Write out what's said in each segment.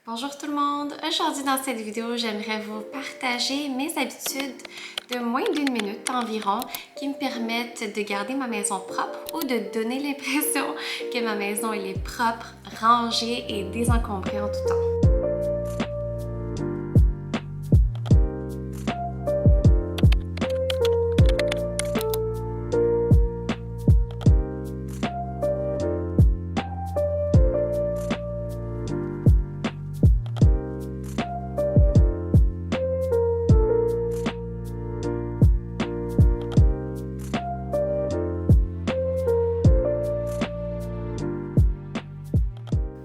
Bonjour tout le monde! Aujourd'hui dans cette vidéo, j'aimerais vous partager mes habitudes de moins d'une minute environ qui me permettent de garder ma maison propre ou de donner l'impression que ma maison elle est propre, rangée et désencombrée en tout temps.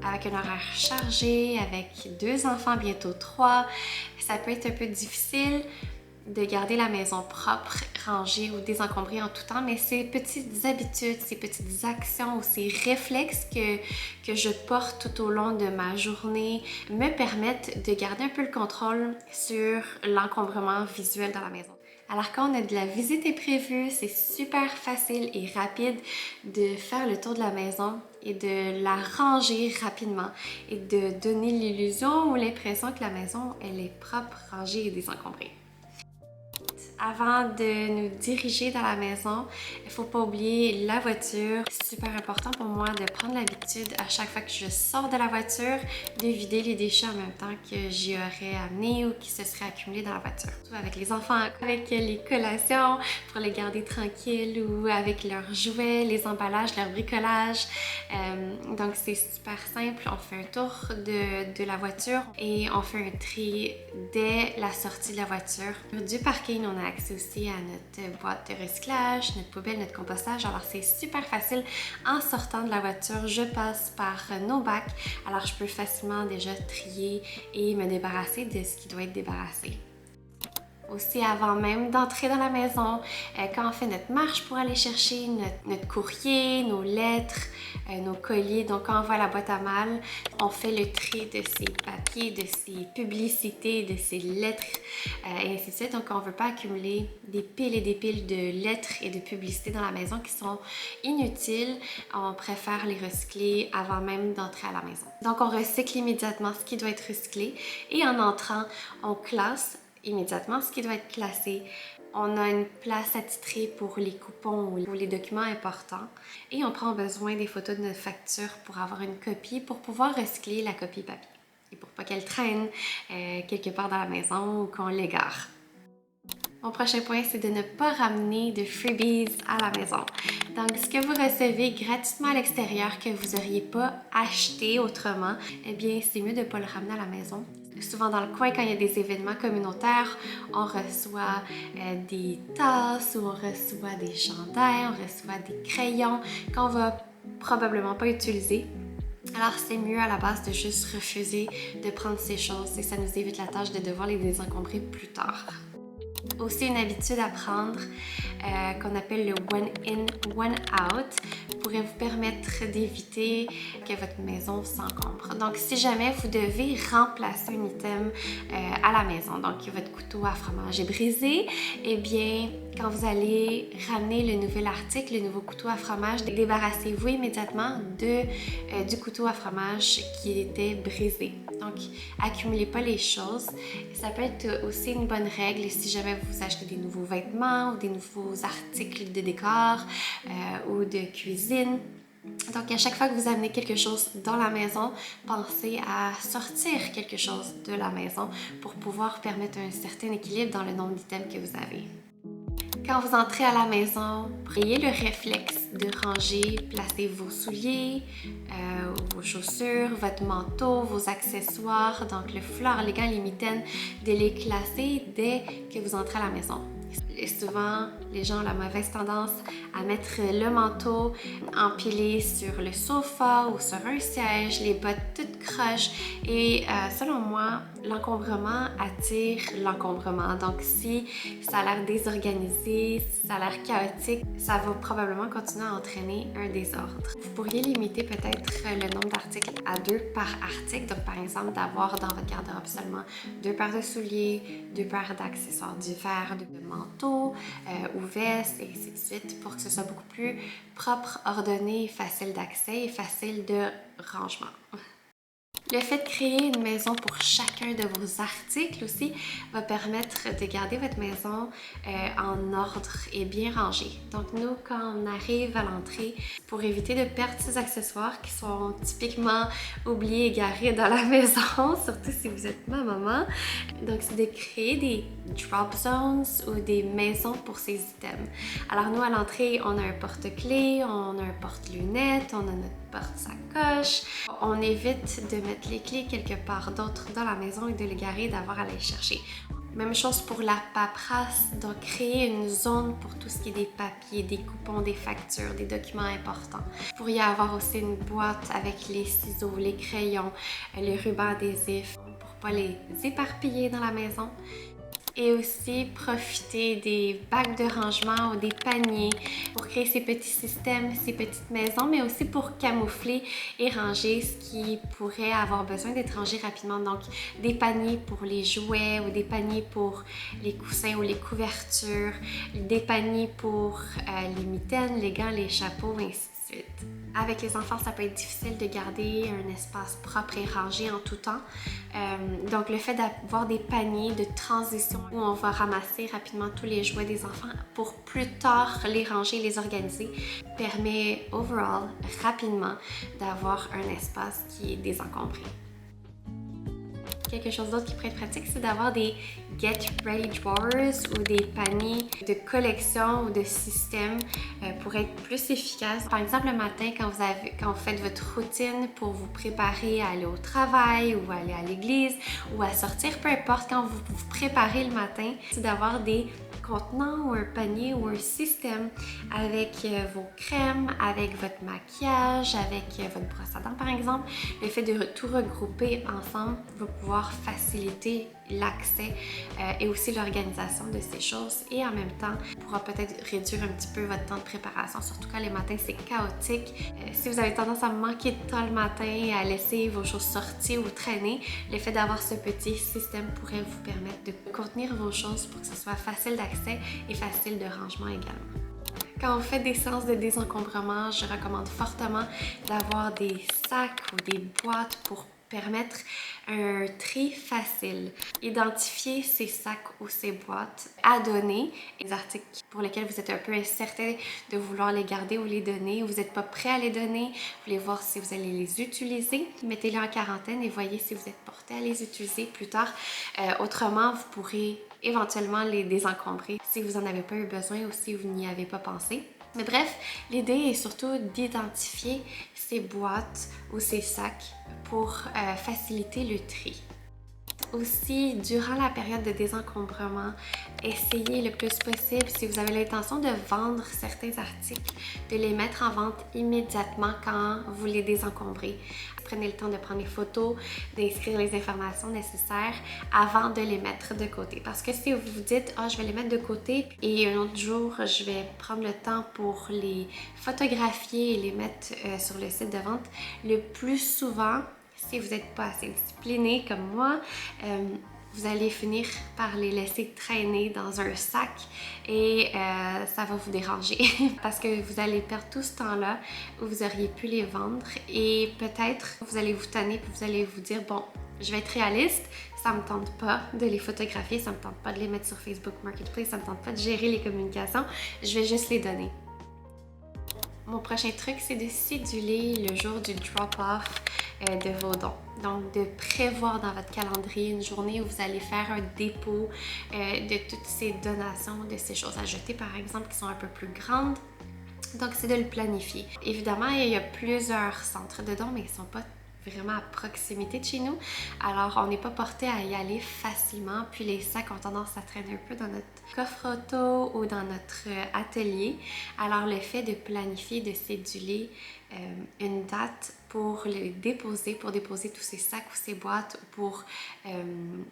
Avec un horaire chargé, avec 2 enfants, bientôt 3, ça peut être un peu difficile de garder la maison propre, rangée ou désencombrée en tout temps, mais ces petites habitudes, ces petites actions ou ces réflexes que je porte tout au long de ma journée me permettent de garder un peu le contrôle sur l'encombrement visuel dans la maison. Alors quand on a de la visite imprévue, c'est super facile et rapide de faire le tour de la maison et de la ranger rapidement et de donner l'illusion ou l'impression que la maison, elle est propre, rangée et désencombrée. Avant de nous diriger dans la maison, il ne faut pas oublier la voiture. C'est super important pour moi de prendre l'habitude à chaque fois que je sors de la voiture de vider les déchets en même temps que j'y aurais amené ou qui se seraient accumulés dans la voiture. Surtout avec les enfants, avec les collations pour les garder tranquilles ou avec leurs jouets, les emballages, leur bricolage. Donc c'est super simple. On fait un tour de la voiture et on fait un tri dès la sortie de la voiture. Du parking, on a accès aussi à notre boîte de recyclage, notre poubelle, notre compostage. Alors c'est super facile. En sortant de la voiture, je passe par nos bacs. Alors je peux facilement déjà trier et me débarrasser de ce qui doit être débarrassé. Aussi avant même d'entrer dans la maison, quand on fait notre marche pour aller chercher notre courrier, nos lettres, nos colis. Donc quand on va à la boîte à mal, on fait le tri de ces papiers, de ces publicités, de ces lettres et ainsi de suite. Donc on ne veut pas accumuler des piles et des piles de lettres et de publicités dans la maison qui sont inutiles. On préfère les recycler avant même d'entrer à la maison. Donc on recycle immédiatement ce qui doit être recyclé et en entrant, on classe immédiatement ce qui doit être classé. On a une place attitrée pour les coupons ou les documents importants et on prend besoin des photos de notre facture pour avoir une copie pour pouvoir recycler la copie papier et pour pas qu'elle traîne quelque part dans la maison ou qu'on l'égare. Mon prochain point, c'est de ne pas ramener de freebies à la maison. Donc, ce que vous recevez gratuitement à l'extérieur que vous n'auriez pas acheté autrement, eh bien, c'est mieux de ne pas le ramener à la maison. Souvent dans le coin, quand il y a des événements communautaires, on reçoit des tasses ou on reçoit des chandails, on reçoit des crayons qu'on va probablement pas utiliser. Alors c'est mieux à la base de juste refuser de prendre ces choses et ça nous évite la tâche de devoir les désencombrer plus tard. Aussi une habitude à prendre qu'on appelle le one in, one out pourrait vous permettre d'éviter que votre maison s'encombre. Donc si jamais vous devez remplacer un item à la maison, donc votre couteau à fromage est brisé, eh bien quand vous allez ramener le nouvel article, le nouveau couteau à fromage, débarrassez-vous immédiatement du couteau à fromage qui était brisé. Donc, accumulez pas les choses. Ça peut être aussi une bonne règle si jamais vous achetez des nouveaux vêtements ou des nouveaux articles de décor ou de cuisine. Donc, à chaque fois que vous amenez quelque chose dans la maison, pensez à sortir quelque chose de la maison pour pouvoir permettre un certain équilibre dans le nombre d'items que vous avez. Quand vous entrez à la maison, ayez le réflexe de ranger, placer vos souliers, vos chaussures, votre manteau, vos accessoires, donc le foulard, les gants, les mitaines, de les classer dès que vous entrez à la maison. Et souvent, les gens ont la mauvaise tendance à mettre le manteau empilé sur le sofa ou sur un siège, les bottes toutes croches. Et selon moi, l'encombrement attire l'encombrement. Donc si ça a l'air désorganisé, si ça a l'air chaotique, ça va probablement continuer à entraîner un désordre. Vous pourriez limiter peut-être le nombre d'articles à 2 par article. Donc par exemple, d'avoir dans votre garde-robe seulement 2 paires de souliers, 2 paires d'accessoires d'hiver, de manteaux ou vestes et ainsi de suite pour que ce soit beaucoup plus propre, ordonné, facile d'accès et facile de rangement. Le fait de créer une maison pour chacun de vos articles aussi va permettre de garder votre maison en ordre et bien rangée. Donc nous, quand on arrive à l'entrée, pour éviter de perdre ces accessoires qui sont typiquement oubliés et garés dans la maison, surtout si vous êtes ma maman, donc c'est de créer des drop zones ou des maisons pour ces items. Alors nous, à l'entrée, on a un porte-clés, on a un porte-lunettes, on a notre porte-sacoche. On évite de mettre les clés quelque part d'autre dans la maison et de les garer, d'avoir à les chercher. Même chose pour la paperasse, donc créer une zone pour tout ce qui est des papiers, des coupons, des factures, des documents importants. Vous pourriez avoir aussi une boîte avec les ciseaux, les crayons, les rubans adhésifs pour pas les éparpiller dans la maison. Et aussi profiter des bacs de rangement ou des paniers pour créer ces petits systèmes, ces petites maisons, mais aussi pour camoufler et ranger ce qui pourrait avoir besoin d'être rangé rapidement. Donc, des paniers pour les jouets ou des paniers pour les coussins ou les couvertures, des paniers pour les mitaines, les gants, les chapeaux, ainsi de suite. Avec les enfants, ça peut être difficile de garder un espace propre et rangé en tout temps. Donc, le fait d'avoir des paniers de transition où on va ramasser rapidement tous les jouets des enfants pour plus tard les ranger, les organiser, permet overall, rapidement, d'avoir un espace qui est désencombré. Quelque chose d'autre qui pourrait être pratique, c'est d'avoir des Get Ready Drawers ou des paniers de collection ou de système pour être plus efficace. Par exemple, le matin, quand vous faites votre routine pour vous préparer à aller au travail ou aller à l'église ou à sortir, peu importe, quand vous vous préparez le matin, c'est d'avoir des contenant ou un panier ou un système avec vos crèmes, avec votre maquillage, avec votre brosse à dents par exemple. Le fait de tout regrouper ensemble va pouvoir faciliter l'accès et aussi l'organisation de ces choses et en même temps pourra peut-être réduire un petit peu votre temps de préparation, surtout quand les matins c'est chaotique. Si vous avez tendance à manquer de temps le matin et à laisser vos choses sortir ou traîner, le fait d'avoir ce petit système pourrait vous permettre de contenir vos choses pour que ce soit facile d'accès et facile de rangement également. Quand vous faites des séances de désencombrement, je recommande fortement d'avoir des sacs ou des boîtes pour permettre un tri facile. Identifiez ces sacs ou ces boîtes à donner, les articles pour lesquels vous êtes un peu incertain de vouloir les garder ou les donner, ou vous n'êtes pas prêt à les donner, vous voulez voir si vous allez les utiliser, mettez-les en quarantaine et voyez si vous êtes porté à les utiliser plus tard. Autrement, vous pourrez éventuellement les désencombrer si vous n'en avez pas eu besoin ou si vous n'y avez pas pensé. Mais bref, l'idée est surtout d'identifier ces boîtes ou ces sacs pour faciliter le tri. Aussi, durant la période de désencombrement, essayez le plus possible, si vous avez l'intention de vendre certains articles, de les mettre en vente immédiatement quand vous les désencombrez. Prenez le temps de prendre les photos, d'inscrire les informations nécessaires avant de les mettre de côté. Parce que si vous vous dites « Ah, je vais les mettre de côté et un autre jour, je vais prendre le temps pour les photographier et les mettre sur le site de vente », le plus souvent, si vous n'êtes pas assez discipliné comme moi, vous allez finir par les laisser traîner dans un sac et ça va vous déranger parce que vous allez perdre tout ce temps-là où vous auriez pu les vendre et peut-être vous allez vous tanner puis vous allez vous dire bon, je vais être réaliste, ça me tente pas de les photographier, ça me tente pas de les mettre sur Facebook Marketplace, ça me tente pas de gérer les communications, je vais juste les donner. Mon prochain truc, c'est de céduler le jour du drop-off de vos dons. Donc, de prévoir dans votre calendrier une journée où vous allez faire un dépôt de toutes ces donations, de ces choses à jeter, par exemple, qui sont un peu plus grandes. Donc, c'est de le planifier. Évidemment, il y a plusieurs centres de dons, mais ils ne sont pas vraiment à proximité de chez nous. Alors, on n'est pas porté à y aller facilement. Puis, les sacs ont tendance à traîner un peu dans notre coffre auto ou dans notre atelier. Alors, le fait de planifier, de céduler une date pour les déposer, pour déposer tous ces sacs ou ces boîtes, pour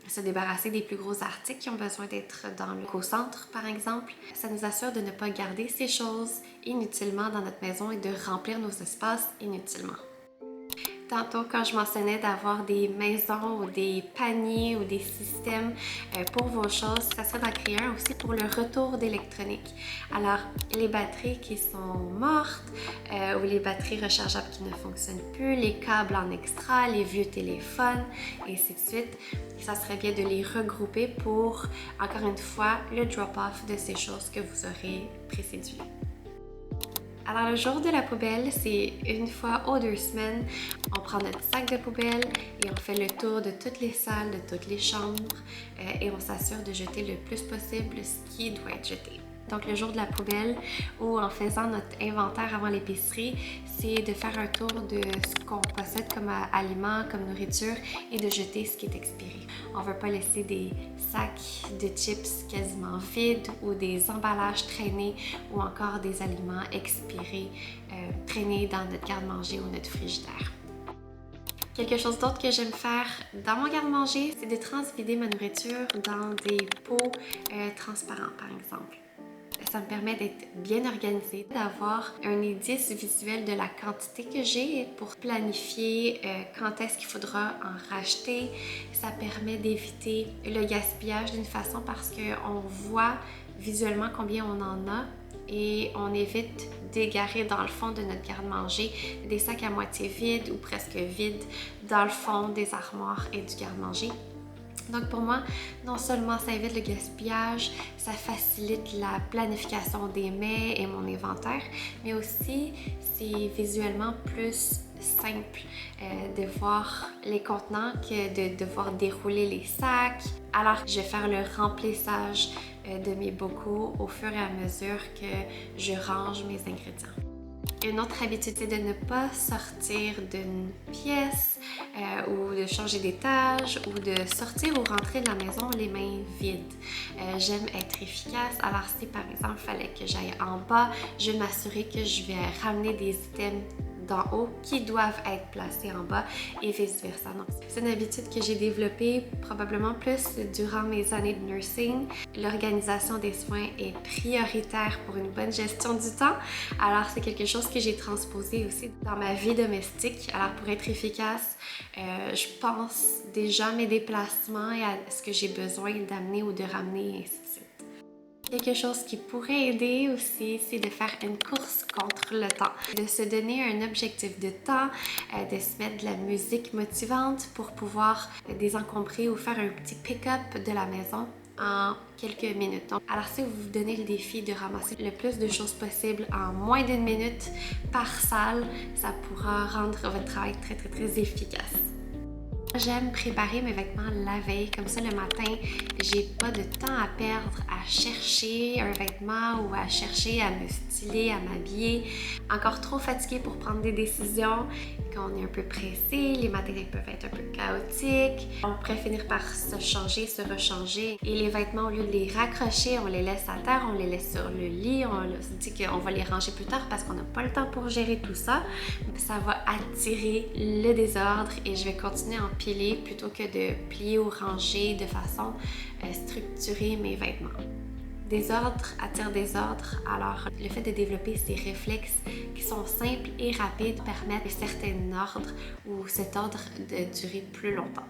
se débarrasser des plus gros articles qui ont besoin d'être dans le éco-centre, par exemple. Ça nous assure de ne pas garder ces choses inutilement dans notre maison et de remplir nos espaces inutilement. Tantôt, quand je mentionnais d'avoir des maisons ou des paniers ou des systèmes pour vos choses, ça serait d'en créer un aussi pour le retour d'électronique. Alors, les batteries qui sont mortes ou les batteries rechargeables qui ne fonctionnent plus, les câbles en extra, les vieux téléphones, et ainsi de suite, ça serait bien de les regrouper pour, encore une fois, le drop-off de ces choses que vous aurez précédues. Alors, le jour de la poubelle, c'est une fois aux 2 semaines. On prend notre sac de poubelle et on fait le tour de toutes les salles, de toutes les chambres et on s'assure de jeter le plus possible ce qui doit être jeté. Donc, le jour de la poubelle, ou en faisant notre inventaire avant l'épicerie, c'est de faire un tour de ce qu'on possède comme aliments, comme nourriture et de jeter ce qui est expiré. On ne veut pas laisser des sacs de chips quasiment vides ou des emballages traînés ou encore des aliments expirés traînés dans notre garde-manger ou notre frigidaire. Quelque chose d'autre que j'aime faire dans mon garde-manger, c'est de transvider ma nourriture dans des pots transparents, par exemple. Ça me permet d'être bien organisée, d'avoir un indice visuel de la quantité que j'ai pour planifier quand est-ce qu'il faudra en racheter. Ça permet d'éviter le gaspillage d'une façon parce qu'on voit visuellement combien on en a et on évite d'égarer dans le fond de notre garde-manger des sacs à moitié vides ou presque vides dans le fond des armoires et du garde-manger. Donc pour moi, non seulement ça évite le gaspillage, ça facilite la planification des mets et mon inventaire, mais aussi c'est visuellement plus simple de voir les contenants que de devoir dérouler les sacs. Alors je vais faire le remplissage de mes bocaux au fur et à mesure que je range mes ingrédients. Une autre habitude, c'est de ne pas sortir d'une pièce ou de changer d'étage ou de sortir ou rentrer de la maison les mains vides. J'aime être efficace, alors si par exemple il fallait que j'aille en bas, je vais m'assurer que je vais ramener des items d'en haut qui doivent être placés en bas et vice-versa. Donc, c'est une habitude que j'ai développée probablement plus durant mes années de nursing. L'organisation des soins est prioritaire pour une bonne gestion du temps. Alors, c'est quelque chose que j'ai transposé aussi dans ma vie domestique. Alors, pour être efficace, je pense déjà à mes déplacements et à ce que j'ai besoin d'amener ou de ramener, et ainsi de suite. Quelque chose qui pourrait aider aussi, c'est de faire une course contre le temps, de se donner un objectif de temps, de se mettre de la musique motivante pour pouvoir désencombrer ou faire un petit pick-up de la maison en quelques minutes. Donc, alors si vous vous donnez le défi de ramasser le plus de choses possible en moins d'1 minute par salle, ça pourra rendre votre travail très très très efficace. J'aime préparer mes vêtements la veille, comme ça le matin, j'ai pas de temps à perdre à chercher un vêtement ou à chercher à me styler, à m'habiller. Encore trop fatiguée pour prendre des décisions, qu'on est un peu pressé, les matins peuvent être un peu chaotiques. On pourrait finir par se changer, se rechanger. Et les vêtements, au lieu de les raccrocher, on les laisse à terre, on les laisse sur le lit, on se dit qu'on va les ranger plus tard parce qu'on n'a pas le temps pour gérer tout ça. Ça va attirer le désordre et je vais continuer à empiler plutôt que de plier ou ranger de façon structurée mes vêtements. Désordre attire désordre, alors le fait de développer ces réflexes qui sont simples et rapides permettent un certain ordre ou cet ordre de durer plus longtemps.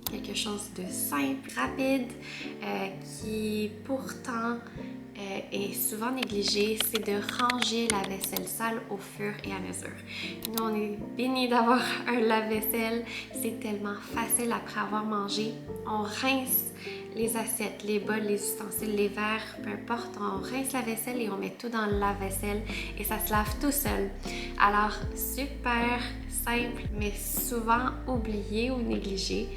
Quelque chose de simple, rapide, qui pourtant est souvent négligé, c'est de ranger la vaisselle sale au fur et à mesure. Nous, on est bénis d'avoir un lave-vaisselle, c'est tellement facile après avoir mangé. On rince les assiettes, les bols, les ustensiles, les verres, peu importe, on rince la vaisselle et on met tout dans le lave-vaisselle et ça se lave tout seul. Alors, super simple, mais souvent oublié ou négligé.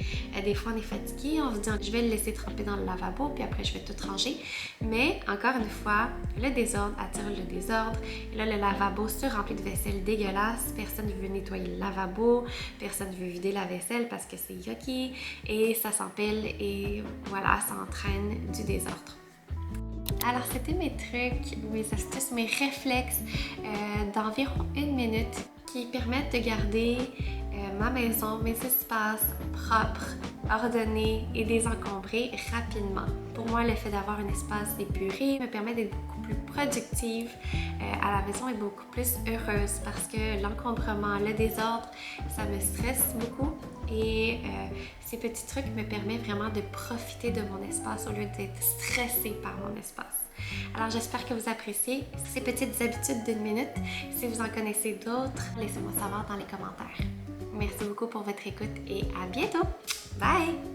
Des fois, on est fatigué, on se dit je vais le laisser tremper dans le lavabo, puis après, je vais tout ranger. Mais encore une fois, le désordre attire le désordre. Et là, le lavabo se remplit de vaisselle dégueulasse. Personne ne veut nettoyer le lavabo, personne ne veut vider la vaisselle parce que c'est yucky et ça s'empile et voilà, ça entraîne du désordre. Alors, c'était mes trucs, mes astuces, mes réflexes d'environ 1 minute qui permettent de garder ma maison, mes espaces propres, ordonnés et désencombrés rapidement. Pour moi, le fait d'avoir un espace épuré me permet d'être beaucoup plus productive à la maison et beaucoup plus heureuse parce que l'encombrement, le désordre, ça me stresse beaucoup et ces petits trucs me permettent vraiment de profiter de mon espace au lieu d'être stressée par mon espace. Alors j'espère que vous appréciez ces petites habitudes d'une minute. Si vous en connaissez d'autres, laissez-moi savoir dans les commentaires. Merci beaucoup pour votre écoute et à bientôt! Bye!